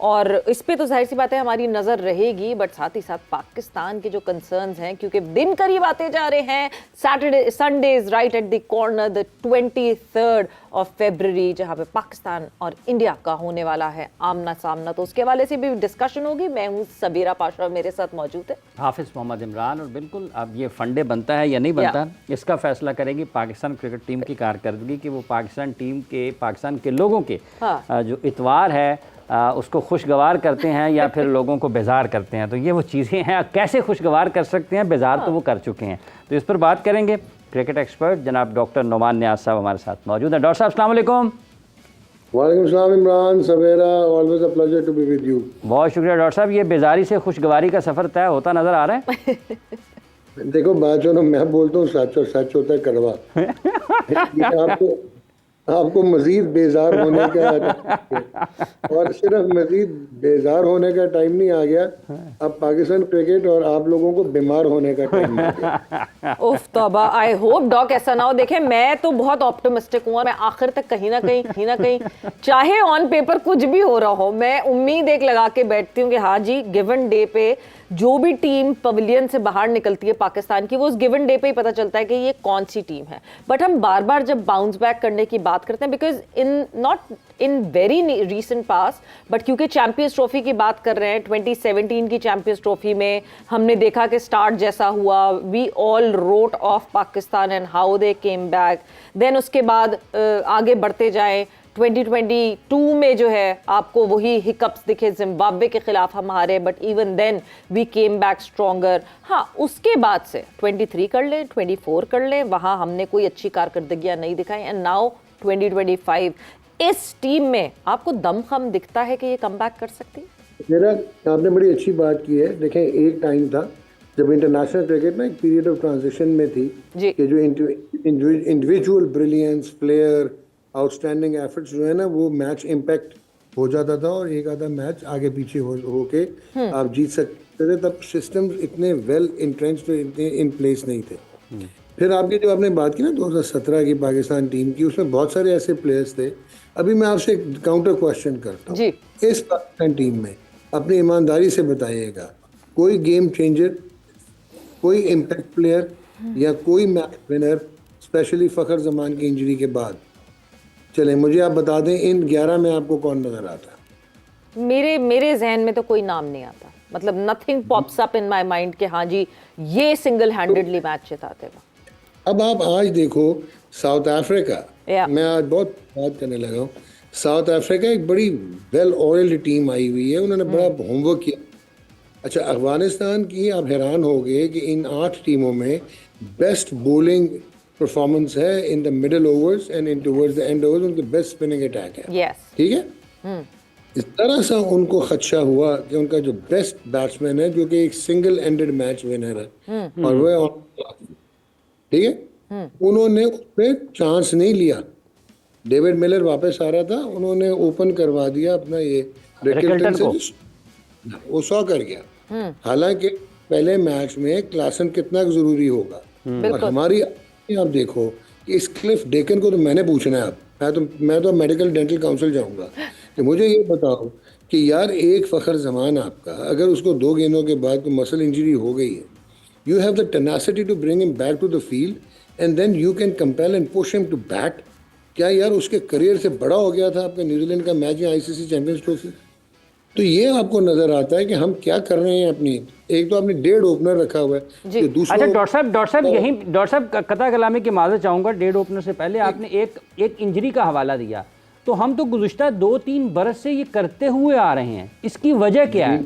और इस पे तो जाहिर सी बात है हमारी नजर रहेगी, बट साथ ही साथ पाकिस्तान के जो कंसर्न्स हैं, क्योंकि दिन करीब आते जा रहे हैं, Saturday Sunday is right at the corner, the 23rd of February, जहां पे पाकिस्तान और इंडिया का होने वाला है आमना सामना। तो उसके हवाले से भी डिस्कशन होगी। मैं हूँ सबीरा पाशा, मेरे साथ मौजूद है हाफिज मोहम्मद इमरान। और बिल्कुल अब ये फंडे बनता है या नहीं बनता, इसका फैसला करेगी पाकिस्तान क्रिकेट टीम की कारकर्दगी, कि वो पाकिस्तान टीम के, पाकिस्तान के लोगों के जो इतवार है उसको खुशगवार करते हैं या फिर लोगों को बेजार करते हैं। तो ये वो चीज़ें हैं, कैसे खुशगवार कर सकते हैं, बेजार तो वो कर चुके हैं। तो इस पर बात करेंगे। क्रिकेट एक्सपर्ट जनाब डॉक्टर नुमान नियाज़ साहब हमारे साथ मौजूद हैं। डॉक्टर साहब अस्सलाम वालेकुम। वालेकुम सलाम Imran, Savera, always a pleasure to be with you. बहुत शुक्रिया डॉक्टर साहब। ये बेजारी से खुशगवारी का सफ़र तय होता नज़र आ रहा है। देखो बात जो ना, मैं बोलता हूँ सच, और सच होता है कड़वा। आपको मजीद बेजार होने का और सिर्फ मजीद बेजार होने का टाइम नहीं आ गया, अब पाकिस्तान क्रिकेट और आप लोगों को बीमार होने का टाइम आ गया। उफ तौबा, आई होप डॉक ऐसा ना हो। देखें, मैं तो बहुत ऑप्टिमिस्टिक हूँ और मैं आखिर तक कहीं ना कहीं चाहे ऑन पेपर कुछ भी हो रहा हो, मैं उम्मीद एक लगा के बैठती हूँ कि हाँ जी, गिवन डे पे जो भी टीम पवेलियन से बाहर निकलती है पाकिस्तान की, वो उस गिवन डे पे ही पता चलता है कि ये कौन सी टीम है। बट हम बार बार जब बाउंस बैक करने की बात करते हैं, because not in very recent pass, but क्योंकि चैंपियंस ट्रॉफी की बात कर रहे हैं, 2017 की चैंपियंस ट्रॉफी में हमने देखा कि स्टार्ट जैसा हुआ, we all wrote off Pakistan and how they came back. देन उसके बाद आगे बढ़ते जाएं, 2022 में जो है आपको वही हिकअप्स दिखे, जिम्बाब्वे के खिलाफ हम हारे, but even then we came back stronger. हाँ, उसके बाद से 23 कर ले, 24 कर ले, वहाँ हमने कोई अच्छी कारकर्दगियाँ नहीं दिखाई, एंड नाउ 2025 इस टीम में आपको दमखम दिखता है कि ये कम बैक कर सकती है? मेरा, आपने बड़ी अच्छी बात की है। देखें, एक टाइम था जब इंटरनेशनल क्रिकेट ना एक पीरियड ऑफ ट्रांजिशन में थी कि जो individual brilliance, player, outstanding efforts जो है ना, वो मैच इम्पैक्ट हो जाता था और एक आधा मैच आगे पीछे होके आप जीत सकते थे। तब सिस्टम्स इतने वेल इंट्रेंच्ड, इतने इन प्लेस नहीं थे। फिर आपकी जो आपने बात की ना 2017 की पाकिस्तान टीम की, उसमें बहुत सारे ऐसे प्लेयर्स थे। अभी मैं आपसे काउंटर क्वेश्चन करता हूँ, इस पाकिस्तान टीम में अपनी ईमानदारी से बताइएगा, कोई गेम चेंजर, कोई इम्पैक्ट प्लेयर या कोई मैच विनर, स्पेशली फखर जमान की इंजरी के बाद, चले मुझे आप बता दें, इन 11 में आपको कौन नजर आता है? मेरे जहन में तो कोई नाम नहीं आता। मतलब nothing pops up in my mind कि हाँ जी, ये सिंगल हैंडेडली मैच जिताते हैं। अब आप आज देखो साउथ अफ्रीका, मैं आज बहुत बात करने लगा हूँ। साउथ अफ्रीका एक बड़ी वेल ऑयल्ड टीम आई हुई है, उन्होंने बड़ा होमवर्क किया। अच्छा, अफगानिस्तान की आप हैरान हो गए कि इन 8 टीमों में बेस्ट बॉलिंग परफॉर्मेंस है in the middle overs and in towards the end overs, उनके बेस्ट स्पिनिंग अटैक है। ठीक है। इस तरह से उनको खदशा हुआ कि उनका जो बेस्ट बैट्समैन है, जो कि एक सिंगल एंडेड मैच विनर है, और वह, ठीक है, उन्होंने उसमें चांस नहीं लिया। डेविड मिलर वापस आ रहा था, उन्होंने ओपन करवा दिया अपना ये रिकल्टन से, वो 100 कर गया। हालांकि पहले मैच में क्लासन कितना जरूरी होगा। और हमारी, आप देखो कि इस क्लिफ डेकन को तो मैंने पूछना है अब, मैं तो मेडिकल डेंटल काउंसिल जाऊंगा कि मुझे ये बताओ कि यार, एक फखर जमान आपका, अगर उसको 2 गेंदों के बाद कोई मसल इंजरी हो गई है, you have the tenacity to bring him back to the field and then you can compel and push him to bat। क्या यार उसके करियर से बड़ा हो गया था आपका न्यूजीलैंड का मैच या आईसीसी चैंपियंस ट्रॉफी? तो ये आपको नजर आता है कि हम क्या कर रहे हैं अपनी। एक तो आपने 1.5 ओपनर रखा हुआ है, अच्छा डॉक्टर साहब यही, डॉक्टर साहब कता कलामी की माजरत चाहूँगा, 1.5 ओपनर से पहले आपने एक इंजरी का हवाला दिया। तो हम तो गुज़िश्ता 2-3 बरस से ये करते हुए आ रहे हैं, इसकी वजह क्या है?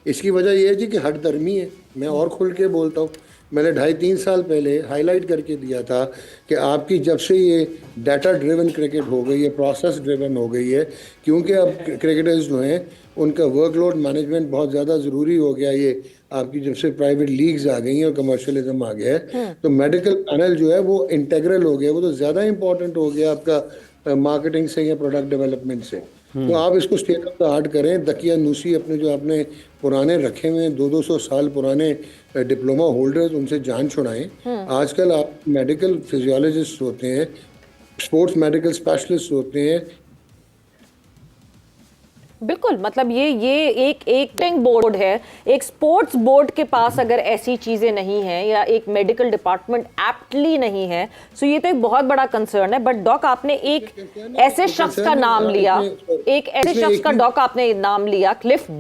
इसकी वजह यह है जी कि हट दर्मी है। मैं और खुल के बोलता हूँ, मैंने 2.5-3 साल पहले हाईलाइट करके दिया था कि आपकी जब से ये डाटा ड्रिवन क्रिकेट हो गई है, प्रोसेस ड्रिवन हो गई है, क्योंकि अब क्रिकेटर्स जो हैं उनका वर्कलोड मैनेजमेंट बहुत ज़्यादा ज़रूरी हो गया। ये आपकी जब से प्राइवेट लीग्स आ गई हैं और कमर्शियलिज्म आ गया है, तो मेडिकल पैनल जो है वो इंटेग्रल हो गया, वो तो ज़्यादा इंपॉर्टेंट हो गया आपका मार्केटिंग से या प्रोडक्ट डेवलपमेंट से। तो आप इसको स्टेट ऑफ द आर्ट करें। दकिया नूसी अपने जो आपने पुराने रखे हुए हैं 200 साल पुराने डिप्लोमा होल्डर्स, उनसे जान छुड़ाएं। आजकल आप मेडिकल फिजियोलॉजिस्ट होते हैं, स्पोर्ट्स मेडिकल स्पेशलिस्ट होते हैं, बिल्कुल, मतलब ये एक टिंग बोर्ड है, एक स्पोर्ट्स बोर्ड के पास अगर ऐसी चीजें नहीं हैं या एक मेडिकल डिपार्टमेंट एप्टली नहीं है, सो ये तो एक बहुत बड़ा कंसर्न है। बट डॉक, आपने एक ऐसे शख्स का नाम लिया, Cliff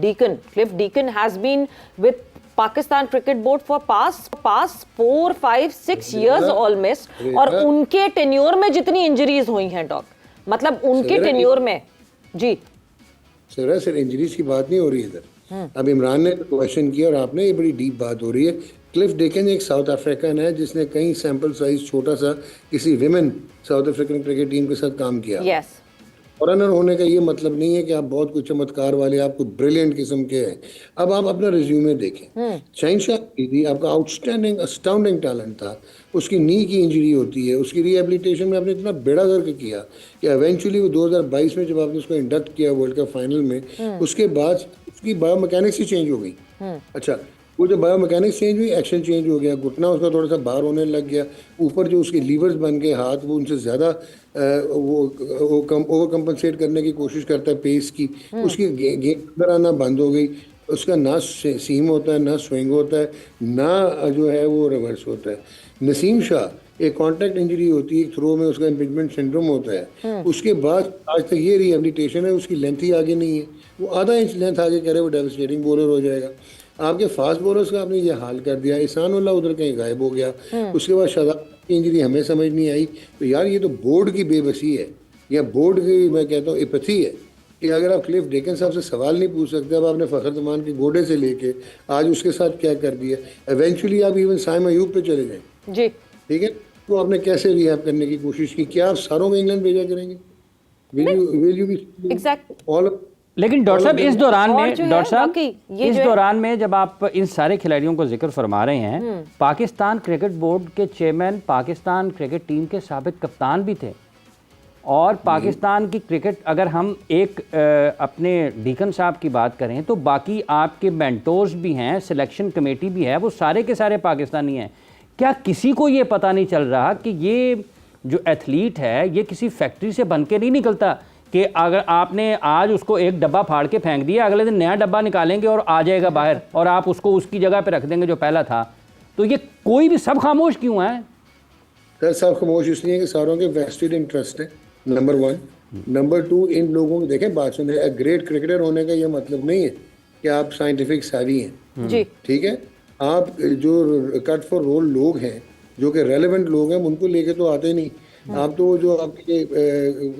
Deacon has been with Pakistan cricket board for past 4, 5, 6 years almost, और उनके टेन्योर में जितनी इंजरीज हुई हैं डॉक, मतलब उनके टेन्योर में जी सर इंजरीज की बात नहीं हो रही इधर। अब इमरान ने क्वेश्चन किया और आपने, ये बड़ी डीप बात हो रही है। क्लिफ डेकन एक साउथ अफ्रीकन है जिसने कई सैंपल साइज छोटा सा किसी women south African cricket team के साथ काम किया। यस, फॉरेनर होने का ये मतलब नहीं है कि आप बहुत कुछ चमत्कार वाले, आप कुछ ब्रिलियंट किस्म के हैं। अब आप अपना रिज्यूमे देखें। शहनशाह अफरीदी आपका आउटस्टैंडिंग अस्टाउंडिंग टैलेंट था, उसकी नी की इंजरी होती है, उसकी रिहेबिलिटेशन में आपने इतना बेड़ा गर्क किया कि एवेंचुअली वो 2022 में जब आपने उसको इंडक्ट किया वर्ल्ड कप फाइनल में, उसके बाद उसकी बायोमैकेनिक्स ही चेंज हो गई। अच्छा, वो जो बायोमैकेनिक्स चेंज हुई, एक्शन चेंज हो गया, घुटना उसका थोड़ा सा बाहर होने लग गया, ऊपर जो उसके लीवर्स बन गए हाथ, वो उनसे ज़्यादा वो ओवर कंपनसेट करने की कोशिश करता है पेस की, उसकी गेंद अंदर आना बंद हो गई, उसका ना सीम होता है, ना स्विंग होता है, ना जो है वो रिवर्स होता है। नसीम शाह एक कॉन्टैक्ट इंजरी होती है, थ्रो में उसका इम्पिंजमेंट सिंड्रोम होता है, उसके बाद आज तक ये रिहेबिलिटेशन है, उसकी लेंथ ही आगे नहीं है, वो आधा इंच लेंथ आगे करे वो डेविस्टेटिंग बॉलर हो जाएगा। आपके फास्ट बॉलर्स का आपने ये हाल कर दिया। ihsanuल्लाह उधर कहीं गायब हो गया, उसके बाद शादाब की इंजरी हमें समझ नहीं आई। तो यार ये तो बोर्ड की बेबसी है या बोर्ड की, मैं कहता हूँ, एपैथी है कि अगर आप क्लिफ डेकन साहब से सवाल नहीं पूछ सकते। अब आपने फ़खर जमान के गोडे से लेके आज उसके साथ क्या कर दिया, एवेंचुअली आप इवन साइम अयूब पे चले जाए जी, ठीक है, तो आपने कैसे रिहैब करने की कोशिश की? क्या आप सारों को इंग्लैंड भेजा करेंगे? Will you be all? लेकिन डॉक्टर साहब इस दौरान में जब आप इन सारे खिलाड़ियों को जिक्र फरमा रहे हैं, पाकिस्तान क्रिकेट बोर्ड के चेयरमैन पाकिस्तान क्रिकेट टीम के साबिक कप्तान भी थे, और पाकिस्तान की क्रिकेट, अगर हम एक अपने डीकन साहब की बात करें तो बाकी आपके मेंटोर्स भी हैं, सिलेक्शन कमेटी भी है, वो सारे के सारे पाकिस्तानी हैं। क्या किसी को ये पता नहीं चल रहा कि ये जो एथलीट है ये किसी फैक्ट्री से बन के नहीं निकलता कि अगर आपने आज उसको एक डब्बा फाड़ के फेंक दिया, अगले दिन नया डब्बा निकालेंगे और आ जाएगा बाहर, और आप उसको उसकी जगह पे रख देंगे जो पहला था? तो ये कोई भी सब खामोश क्यों है? सर सब खामोश इसलिए कि सारों के वेस्टेड इंटरेस्ट है, नंबर 1। नंबर 2, इन लोगों को देखें, बात सुने, ग्रेट क्रिकेटर होने का ये मतलब नहीं है कि आप साइंटिफिक सावी हैं जी, ठीक है। आप जो कट फॉर रोल लोग हैं, जो कि रेलेवेंट लोग हैं, उनको लेके तो आते नहीं। आप तो जो आपके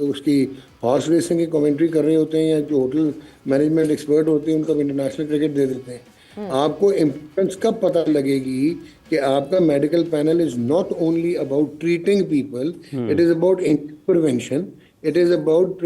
उसकी हॉर्स रेसिंग की कमेंट्री कर रहे होते हैं या जो होटल मैनेजमेंट एक्सपर्ट होते हैं, उनको इंटरनेशनल क्रिकेट दे देते हैं। आपको इम्पोर्टेंस कब पता लगेगी कि आपका medical panel is not only about treating people, it is about prevention, it is about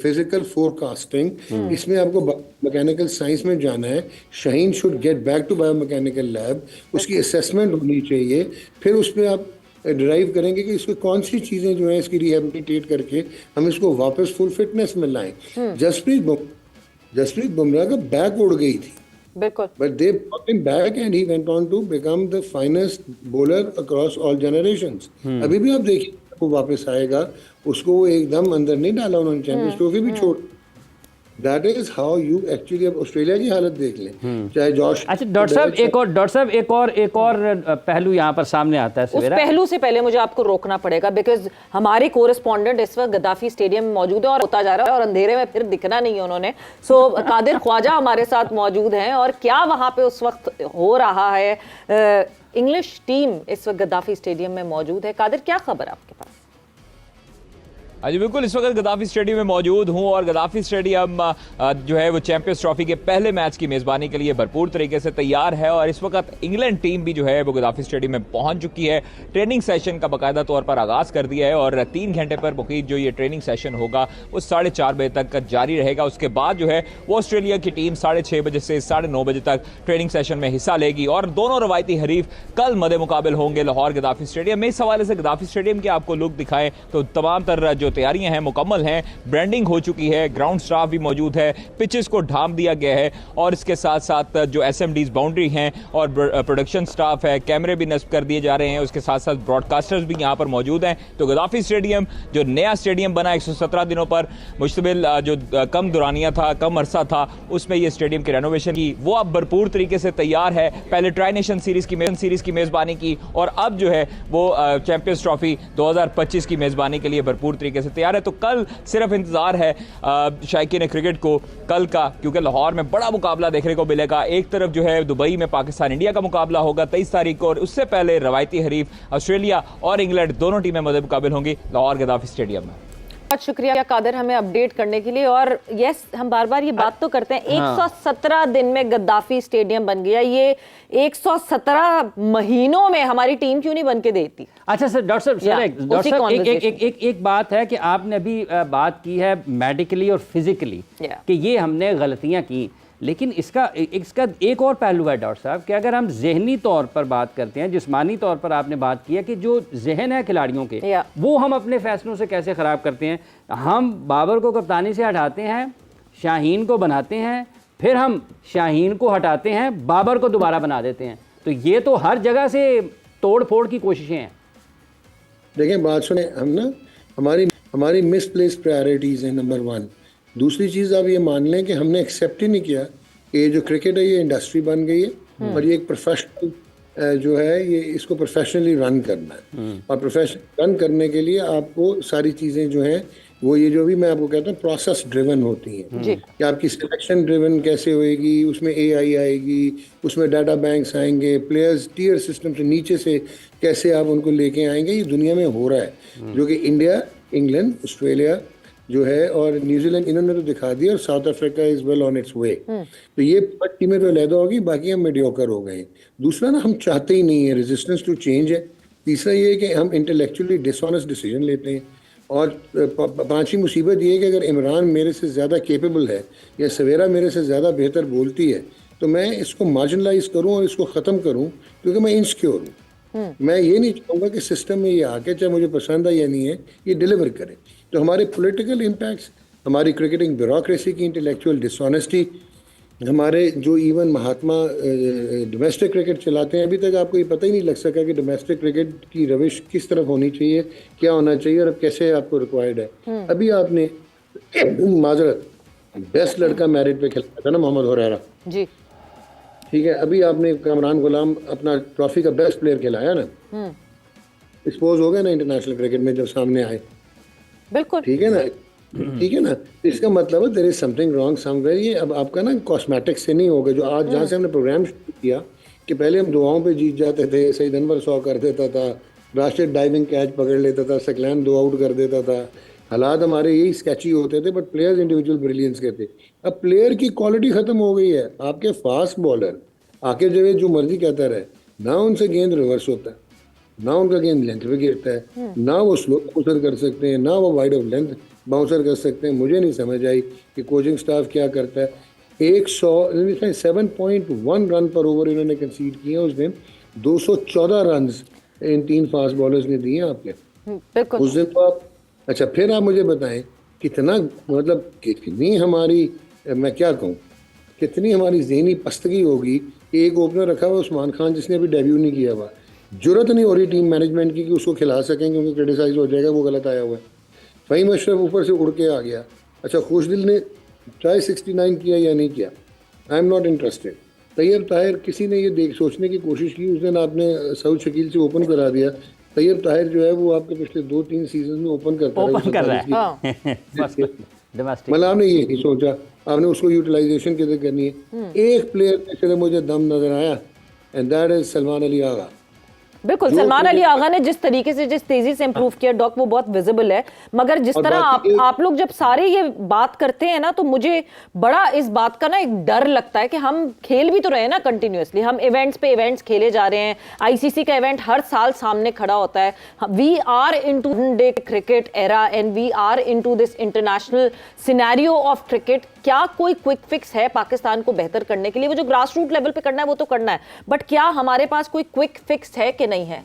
physical forecasting. इसमें आपको मैकेनिकल साइंस में जाना है। Shaheen should get back to biomechanical lab, उसकी असेसमेंट होनी चाहिए, फिर उस पर आप ड्राइव करेंगे कि इसको कौन सी चीज़ें जो है इसकी रिहेबिलिटेट करके हम इसको वापस फुल फिटनेस में लाएं। जसप्रीत बुमराह का बैक उड़ गई थी, बिल्कुल, but they brought him back and he went on to become the finest bowler across all generations। अभी भी आप देखिए वो वापस आएगा, उसको वो एकदम अंदर नहीं डाला उन्होंने, चैंपियंस ट्रॉफी भी छोड़। That is how you actually, अब ऑस्ट्रेलिया की हालत देख लें, चाहे जॉश। अच्छा डॉक्टर साहब एक और पहलू यहाँ पर सामने आता है। उस पहलू से पहले मुझे आपको रोकना पड़ेगा, बिकॉज हमारे कोरेस्पॉन्डेंट इस वक्त गद्दाफी स्टेडियम में मौजूद है और होता जा रहा है, और अंधेरे में फिर दिखना नहीं है उन्होंने। सो कादिर ख्वाजा हमारे साथ मौजूद हैं, और क्या वहाँ पे उस वक्त हो रहा है? इंग्लिश टीम इस वक्त गद्दाफी स्टेडियम में मौजूद है। कादिर, क्या खबर आपके पास? हाँ जी बिल्कुल, इस वक्त गद्दाफी स्टेडियम में मौजूद हूँ, और गद्दाफी स्टेडियम जो है वो चैंपियंस ट्रॉफी के पहले मैच की मेज़बानी के लिए भरपूर तरीके से तैयार है। और इस वक्त इंग्लैंड टीम भी जो है वो गद्दाफी स्टेडियम में पहुंच चुकी है। ट्रेनिंग सेशन का बाकायदा तौर पर आगाज़ कर दिया है, और 3 घंटे पर मुकीद जो ये ट्रेनिंग सेशन होगा वो 4:30 बजे तक जारी रहेगा। उसके बाद जो है वो ऑस्ट्रेलिया की टीम 6:30 बजे से 9:30 बजे तक ट्रेनिंग सेशन में हिस्सा लेगी, और दोनों रवायती हरीफ कल मदे मुकाबिल होंगे लाहौर गद्दाफी स्टेडियम में। इस हवाले से गद्दाफी स्टेडियम के आपको लुक दिखाएं तो तमाम तर जो तैयारियां हैं मुकम्मल हैं, ब्रांडिंग हो चुकी है, ग्राउंड स्टाफ भी मौजूद है, पिचेस को ढांप दिया गया है और इसके साथ साथ जो SMDs बाउंड्री हैं और प्रोडक्शन स्टाफ है, कैमरे भी नस्ब कर दिए जा रहे हैं, उसके साथ साथ ब्रॉडकास्टर्स भी यहाँ पर मौजूद हैं। तो गद्दाफी स्टेडियम जो नया स्टेडियम बना 117 दिनों पर मुश्तमिल, जो कम दुरानिया था, कम अरसा था, उसमें ये स्टेडियम की रेनोवेशन की, वो अब भरपूर तरीके से तैयार है। पहले ट्राई नेशन सीरीज की मेज़बानी की और अब जो है वो चैंपियंस ट्रॉफी 2025 की मेज़बानी के लिए भरपूर तरीके से तैयार है। तो कल सिर्फ इंतज़ार है शायकीन क्रिकेट को कल का, क्योंकि लाहौर में बड़ा मुकाबला देखने को मिलेगा। एक तरफ जो है दुबई में पाकिस्तान इंडिया का मुकाबला होगा 23 तारीख को और उससे पहले रवायती हरीफ ऑस्ट्रेलिया और इंग्लैंड दोनों टीमें मद्दे मुकाबिल होंगी लाहौर गद्दाफी स्टेडियम में। बहुत शुक्रिया कादर हमें अपडेट करने के लिए। और यस, हम बार बार ये बात तो करते हैं, 117 दिन में गद्दाफी स्टेडियम बन गया। ये 117 महीनों में हमारी टीम क्यों नहीं बन के देती? अच्छा सर, डॉक्टर साहब एक बात है कि आपने अभी बात की है मेडिकली और फिजिकली कि ये हमने गलतियां की, लेकिन इसका एक और पहलू है डॉक्टर साहब कि अगर हम जहनी तौर पर बात करते हैं, जिस्मानी तौर पर आपने बात की है कि जो जहन है खिलाड़ियों के वो हम अपने फैसलों से कैसे ख़राब करते हैं। हम बाबर को कप्तानी से हटाते हैं, शाहीन को बनाते हैं, फिर हम शाहीन को हटाते हैं, बाबर को दोबारा बना देते हैं। तो ये तो हर जगह से तोड़ फोड़ की कोशिशें हैं। देखें, बात सुने, हम ना हमारी मिसप्लेस्ड प्रायोरिटीज़ है नंबर 1। दूसरी चीज़ आप ये मान लें कि हमने एक्सेप्ट ही नहीं किया कि ये जो क्रिकेट है ये इंडस्ट्री बन गई है और ये एक प्रोफेशनल जो है ये इसको प्रोफेशनली रन करना है। और प्रोफेशनल रन करने के लिए आपको सारी चीज़ें जो हैं वो ये जो भी मैं आपको कहता हूँ प्रोसेस ड्रिवन होती हैं कि आपकी सिलेक्शन ड्रिवन कैसे होएगी, उसमें AI आएगी, उसमें डाटा बैंक्स आएंगे, प्लेयर्स टियर सिस्टम से नीचे से कैसे आप उनको लेके आएंगे। ये दुनिया में हो रहा है, जो कि इंडिया, इंग्लैंड, ऑस्ट्रेलिया जो है और न्यूजीलैंड इन्होंने तो दिखा दिया और South Africa is well on its way. तो ये टीमें तो लहदा होगी, बाकी हम मीडियोकर हो गए। दूसरा ना, हम चाहते ही नहीं है, रेजिस्टेंस टू चेंज है। तीसरा ये है कि हम इंटेलेक्चुअली डिसऑनेस्ट डिसीजन लेते हैं। और पांचवी मुसीबत ये है कि अगर इमरान मेरे से ज़्यादा केपेबल है या सवेरा मेरे से ज़्यादा बेहतर बोलती है तो मैं इसको मार्जिनलाइज करूँ और इसको ख़त्म करूँ, क्योंकि मैं इनसिक्योर हूँ। मैं ये नहीं चाहूँगा कि सिस्टम में ये आके, चाहे मुझे पसंद है या नहीं है, ये डिलीवर करे। तो हमारे पॉलिटिकल इम्पैक्ट्स, हमारी क्रिकेटिंग ब्यूरोक्रेसी की इंटेलेक्चुअल डिसऑनेस्टी, हमारे जो इवन महात्मा डोमेस्टिक क्रिकेट चलाते हैं, अभी तक आपको ये पता ही नहीं लग सका कि डोमेस्टिक क्रिकेट की रविश किस तरफ होनी चाहिए, क्या होना चाहिए और अब कैसे आपको रिक्वायर्ड है। अभी आपने माजरत बेस्ट लड़का मेरिट पे खेला था ना, मोहम्मद हुरैरा जी, ठीक है। अभी आपने कामरान गुलाम अपना ट्रॉफी का बेस्ट प्लेयर खिलाया ना, एक्सपोज हो गया ना इंटरनेशनल क्रिकेट में जब सामने आए, बिल्कुल ठीक है ना, ठीक है ना। इसका मतलब है there is something wrong somewhere. ये अब आपका ना कॉस्मेटिक्स से नहीं होगा। जो आज जहाँ से हमने प्रोग्राम शुरू किया कि पहले हम दुआओं पे जीत जाते थे, सईद अनवर 100 कर देता था, राशिद डाइविंग कैच पकड़ लेता था, सकलैन 2 आउट कर देता था, हालात हमारे यही स्केची होते थे, बट प्लेयर्स इंडिविजुअल ब्रिलियंस के थे। अब प्लेयर की क्वालिटी खत्म हो गई है। आपके फास्ट बॉलर आके जवेद जो मर्जी कहता रहे, ना उनसे गेंद रिवर्स होता है, ना उनका गेंद लेंथ पे गिरता है, ना वो स्लो बाउंसर कर सकते हैं, ना वो वाइड ऑफ लेंथ बाउंसर कर सकते हैं। मुझे नहीं समझ आई कि कोचिंग स्टाफ क्या करता है। 7.1 रन पर ओवर इन्होंने कंसीड किए उस दिन। 214 रन इन 3 फास्ट बॉलर्स ने दिए आपके उस दिन। तो आप अच्छा, फिर आप मुझे बताएं कितना, मतलब कितनी हमारी, मैं क्या कहूँ, कितनी हमारी ज़हनी पस्तगी होगी कि एक ओपनर रखा हुआ उस्मान खान जिसने अभी डेब्यू नहीं किया हुआ, जरूरत नहीं हो रही टीम मैनेजमेंट की कि उसको खिला सकें क्योंकि क्रिटिसाइज हो जाएगा, वो गलत आया हुआ है। फ़हीम अशरफ ऊपर से उड़ के आ गया। अच्छा, खुशदिल ने चाहे 69 किया या नहीं किया, I am not interested. Tayyab Tahir, किसी ने ये सोचने की कोशिश की, उस दिन आपने सऊद शकील से ओपन करा दिया। तैयब ताहिर जो है वो आपके पिछले 2-3 सीजन में ओपन कर रहा है। मतलब आपने ये नहीं सोचा, आपने उसको यूटिलाइजेशन कैसे करनी है। एक प्लेयर में सिर्फ मुझे दम नजर आया and that is Salman Ali Agha. बिल्कुल, सलमान अली आगा ने जिस तरीके से, जिस तेजी से इंप्रूव किया डॉक, वो बहुत विजिबल है। मगर जिस तरह आप लोग जब सारे ये बात करते हैं ना, तो मुझे बड़ा इस बात का ना एक डर लगता है कि हम खेल भी तो रहे हैं ना कंटिन्यूअसली, हम इवेंट्स पे इवेंट्स खेले जा रहे हैं। ICC का इवेंट हर साल सामने खड़ा होता है। We are into day cricket era and we are into this international scenario of cricket. क्या कोई क्विक फिक्स है पाकिस्तान को बेहतर करने के लिए? वो जो ग्रास रूट लेवल पे करना है वो तो करना है, बट क्या हमारे पास कोई क्विक फिक्स है कि नहीं है?